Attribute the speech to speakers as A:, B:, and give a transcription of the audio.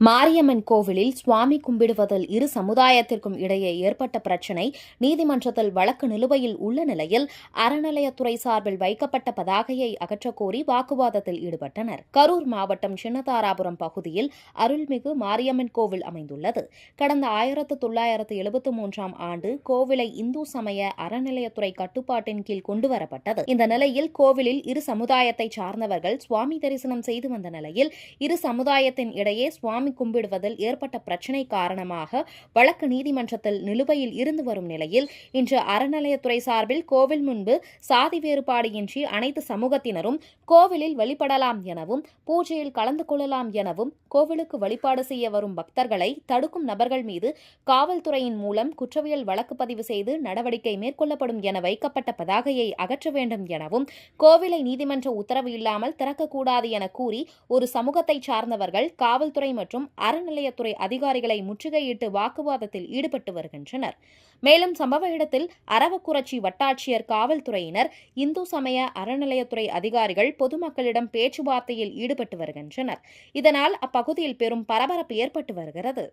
A: மாரியம்மன் கோவிலில் சுவாமி கும்பிடுவதில் இரு சமுதாயத்திற்கும் இடையே ஏற்பட்ட பிரச்சினை நீதிமன்றத்தில் வழக்கு நிலுவையில் உள்ள நிலையில் அறநிலையத்துறை சார்பில் வைக்கப்பட்ட பதாகையை அகற்றக்கோரி வாக்குவாதத்தில் ஈடுபட்டனர். கரூர் மாவட்டம் சின்னதாராபுரம் பகுதியில் அருள்மிகு மாரியம்மன் கோவில் அமைந்துள்ளது. கடந்த 1973ஆம் ஆண்டு கோவிலை இந்து சமய அறநிலையத்துறை கட்டுப்பாட்டின் கீழ் கொண்டுவரப்பட்டது. இந்த நிலையில் கோவிலில் இரு சமுதாயத்தைச் சார்ந்தவர்கள் சுவாமி தரிசனம் செய்து வந்த நிலையில் இரு சமுதாயத்தின் இடையே சுவாமி கும்பிடுவதில் ஏற்பட்ட பிரச்சினை காரணமாக வழக்கு நீதிமன்றத்தில் நிலுவையில் இருந்து வரும் நிலையில் இன்று அறநிலையத்துறை சார்பில் கோவில் முன்பு சாதி வேறுபாடு இன்றி அனைத்து சமூகத்தினரும் கோவிலில் வழிபடலாம் எனவும் பூஜையில் கலந்து கொள்ளலாம் எனவும் கோவிலுக்கு வழிபாடு செய்ய வரும் பக்தர்களை தடுக்கும் நபர்கள் மீது காவல்துறையின் மூலம் குற்றவியல் வழக்கு பதிவு செய்து நடவடிக்கை மேற்கொள்ளப்படும் என வைக்கப்பட்ட பதாகையை அகற்ற வேண்டும் எனவும் கோவிலை நீதிமன்ற உத்தரவு இல்லாமல் திறக்கக்கூடாது என கூறி ஒரு சமூகத்தைச் சார்ந்தவர்கள் காவல்துறை மற்றும் அறநிலையத்துறை அதிகாரிகளை முற்றுகையிட்டு வாக்குவாதத்தில் ஈடுபட்டு வருகின்றனர். மேலும் சம்பவ இடத்தில் அரவக்குறிச்சி வட்டாட்சியர், காவல்துறையினர், இந்து சமய அறநிலையத்துறை அதிகாரிகள் பொதுமக்களிடம் பேச்சுவார்த்தையில் ஈடுபட்டு வருகின்றனர். இதனால் அப்பகுதியில் பெரும் பரபரப்பு ஏற்பட்டு வருகிறது.